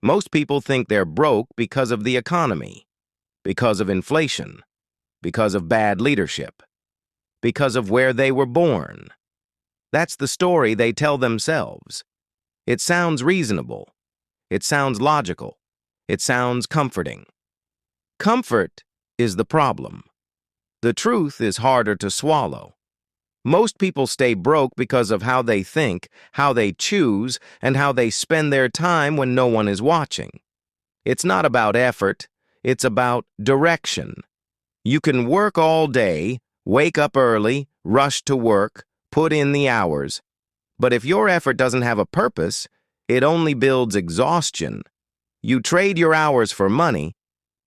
Most people think they're broke because of the economy, because of inflation, because of bad leadership, because of where they were born. That's the story they tell themselves. It sounds reasonable. It sounds logical. It sounds comforting. Comfort is the problem. The truth is harder to swallow. Most people stay broke because of how they think, how they choose, and how they spend their time when no one is watching. It's not about effort, it's about direction. You can work all day, wake up early, rush to work, put in the hours. But if your effort doesn't have a purpose, it only builds exhaustion. You trade your hours for money,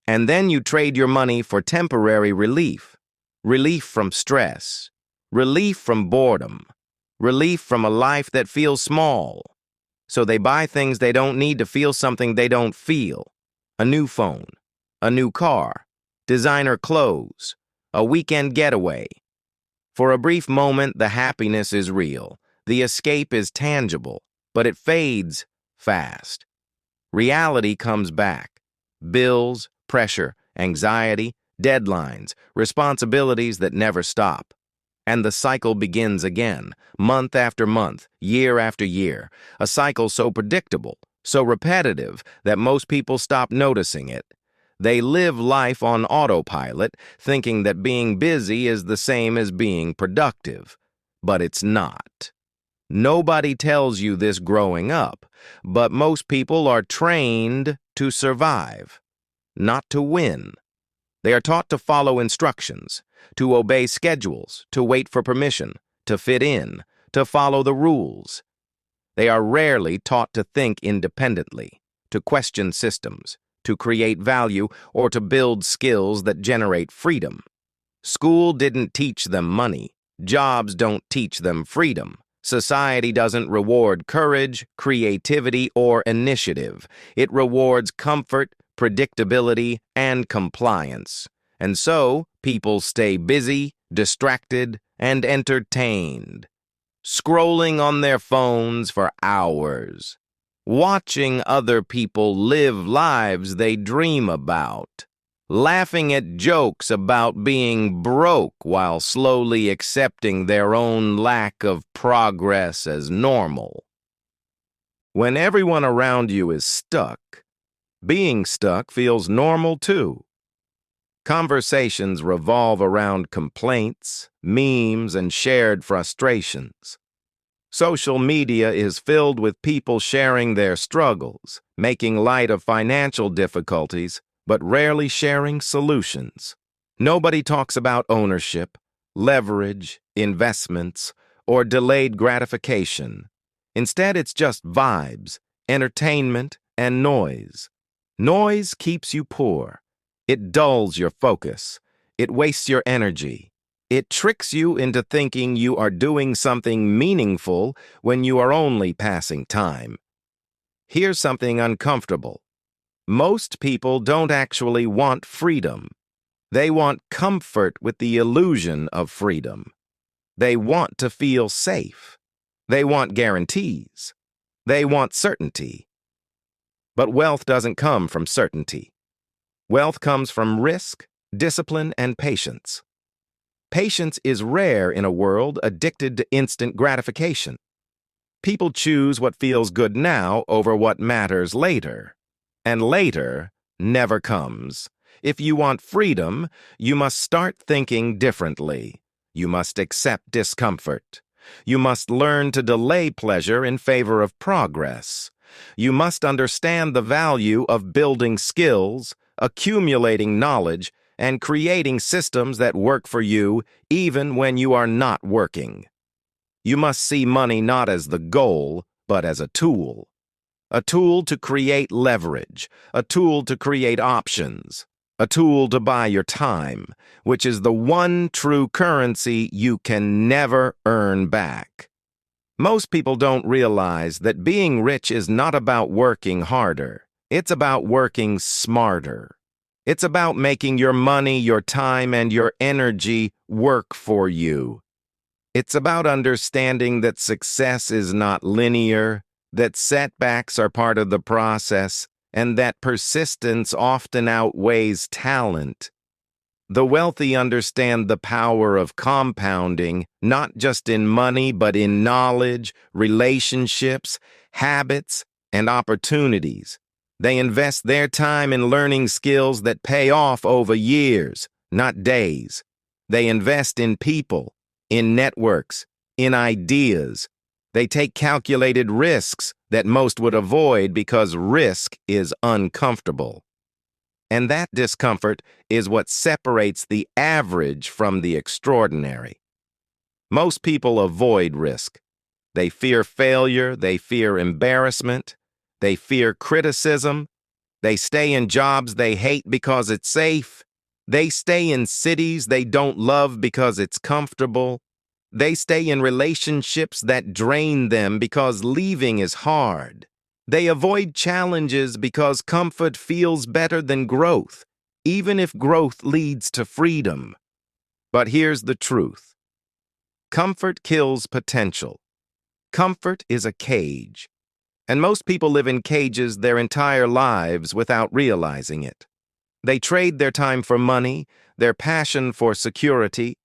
and then you trade your money for temporary relief. Relief from stress. Relief from boredom. Relief from a life that feels small. So they buy things they don't need to feel something they don't feel. A new phone. A new car. Designer clothes. A weekend getaway. For a brief moment, the happiness is real. The escape is tangible, but it fades fast. Reality comes back. Bills, pressure, anxiety, deadlines, responsibilities that never stop. And the cycle begins again, month after month, year after year. A cycle so predictable, so repetitive that most people stop noticing it. They live life on autopilot, thinking that being busy is the same as being productive. But it's not. Nobody tells you this growing up, but most people are trained to survive, not to win. They are taught to follow instructions, to obey schedules, to wait for permission, to fit in, to follow the rules. They are rarely taught to think independently, to question systems, to create value, or to build skills that generate freedom. School didn't teach them money. Jobs don't teach them freedom. Society doesn't reward courage, creativity, or initiative. It rewards comfort, predictability, and compliance. And so, people stay busy, distracted, and entertained, scrolling on their phones for hours, watching other people live lives they dream about, laughing at jokes about being broke while slowly accepting their own lack of progress as normal. When everyone around you is stuck, being stuck feels normal too. Conversations revolve around complaints, memes, and shared frustrations. Social media is filled with people sharing their struggles, making light of financial difficulties, but rarely sharing solutions. Nobody talks about ownership, leverage, investments, or delayed gratification. Instead, it's just vibes, entertainment, and noise. Noise keeps you poor. It dulls your focus. It wastes your energy. It tricks you into thinking you are doing something meaningful when you are only passing time. Here's something uncomfortable. Most people don't actually want freedom. They want comfort with the illusion of freedom. They want to feel safe. They want guarantees. They want certainty. But wealth doesn't come from certainty. Wealth comes from risk, discipline, and patience. Patience is rare in a world addicted to instant gratification. People choose what feels good now over what matters later. And later never comes. If you want freedom, you must start thinking differently. You must accept discomfort. You must learn to delay pleasure in favor of progress. You must understand the value of building skills, accumulating knowledge, and creating systems that work for you even when you are not working. You must see money not as the goal, but as a tool. A tool to create leverage, a tool to create options, a tool to buy your time, which is the one true currency you can never earn back. Most people don't realize that being rich is not about working harder. It's about working smarter. It's about making your money, your time, and your energy work for you. It's about understanding that success is not linear, that setbacks are part of the process, and that persistence often outweighs talent. The wealthy understand the power of compounding, not just in money, but in knowledge, relationships, habits, and opportunities. They invest their time in learning skills that pay off over years, not days. They invest in people, in networks, in ideas. They take calculated risks that most would avoid because risk is uncomfortable. And that discomfort is what separates the average from the extraordinary. Most people avoid risk. They fear failure, they fear embarrassment, they fear criticism. They stay in jobs they hate because it's safe. They stay in cities they don't love because it's comfortable. They stay in relationships that drain them because leaving is hard. They avoid challenges because comfort feels better than growth, even if growth leads to freedom. But here's the truth. Comfort kills potential. Comfort is a cage, and most people live in cages their entire lives without realizing it. They trade their time for money, their passion for security,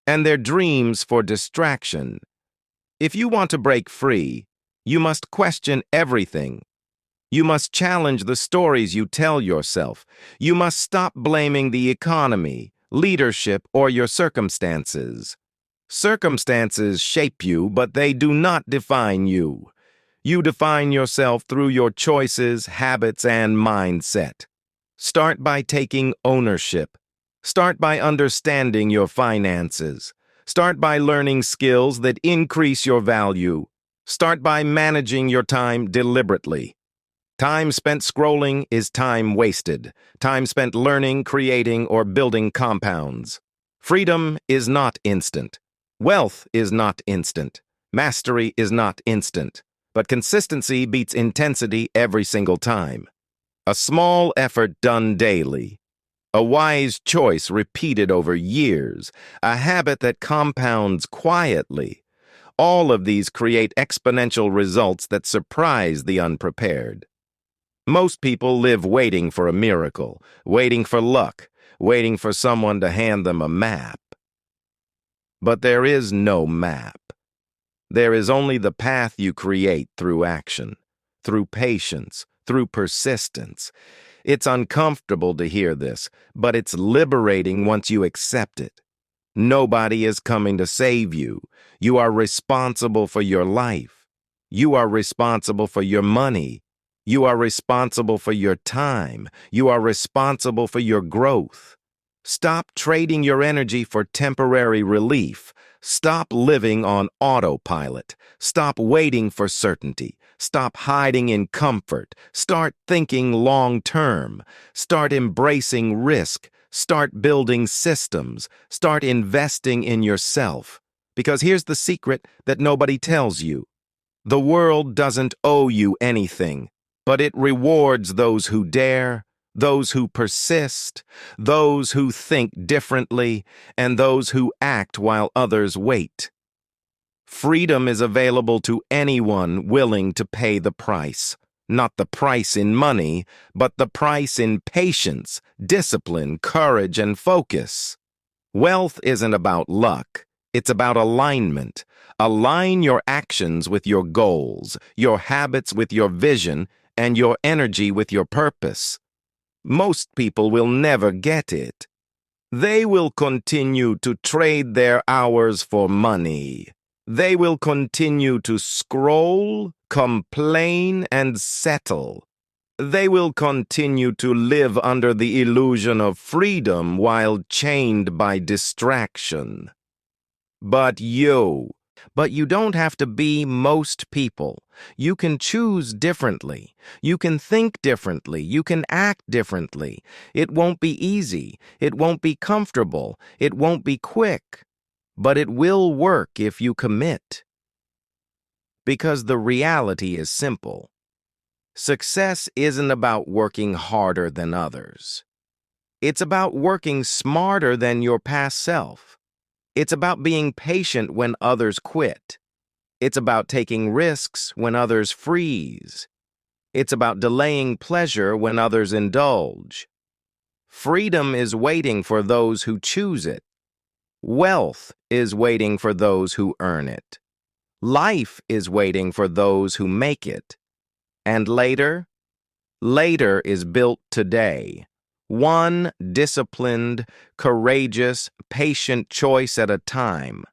and their dreams for distraction. If you want to break free, you must question everything. You must challenge the stories you tell yourself. You must stop blaming the economy, leadership, or your circumstances. Circumstances shape you, but they do not define you. You define yourself through your choices, habits, and mindset. Start by taking ownership. Start by understanding your finances. Start by learning skills that increase your value. Start by managing your time deliberately. Time spent scrolling is time wasted. Time spent learning, creating, or building compounds. Freedom is not instant. Wealth is not instant. Mastery is not instant. But consistency beats intensity every single time. A small effort done daily. A wise choice repeated over years. A habit that compounds quietly. All of these create exponential results that surprise the unprepared. Most people live waiting for a miracle, waiting for luck, waiting for someone to hand them a map. But there is no map. There is only the path you create through action, through patience, through persistence. It's uncomfortable to hear this, but it's liberating once you accept it. Nobody is coming to save you. You are responsible for your life. You are responsible for your money. You are responsible for your time. You are responsible for your growth. Stop trading your energy for temporary relief. Stop living on autopilot. Stop waiting for certainty. Stop hiding in comfort. Start thinking long-term. Start embracing risk. Start building systems. Start investing in yourself. Because here's the secret that nobody tells you. The world doesn't owe you anything, but it rewards those who dare, those who persist, those who think differently, and those who act while others wait. Freedom is available to anyone willing to pay the price. Not the price in money, but the price in patience, discipline, courage, and focus. Wealth isn't about luck. It's about alignment. Align your actions with your goals, your habits with your vision, and your energy with your purpose. Most people will never get it. They will continue to trade their hours for money. They will continue to scroll, complain, and settle. They will continue to live under the illusion of freedom while chained by distraction. But you don't have to be most people. You can choose differently. You can think differently. You can act differently. It won't be easy. It won't be comfortable. It won't be quick. But it will work if you commit. Because the reality is simple. Success isn't about working harder than others. It's about working smarter than your past self. It's about being patient when others quit. It's about taking risks when others freeze. It's about delaying pleasure when others indulge. Freedom is waiting for those who choose it. Wealth is waiting for those who earn it. Life is waiting for those who make it. And later? Later is built today. One disciplined, courageous, patient choice at a time.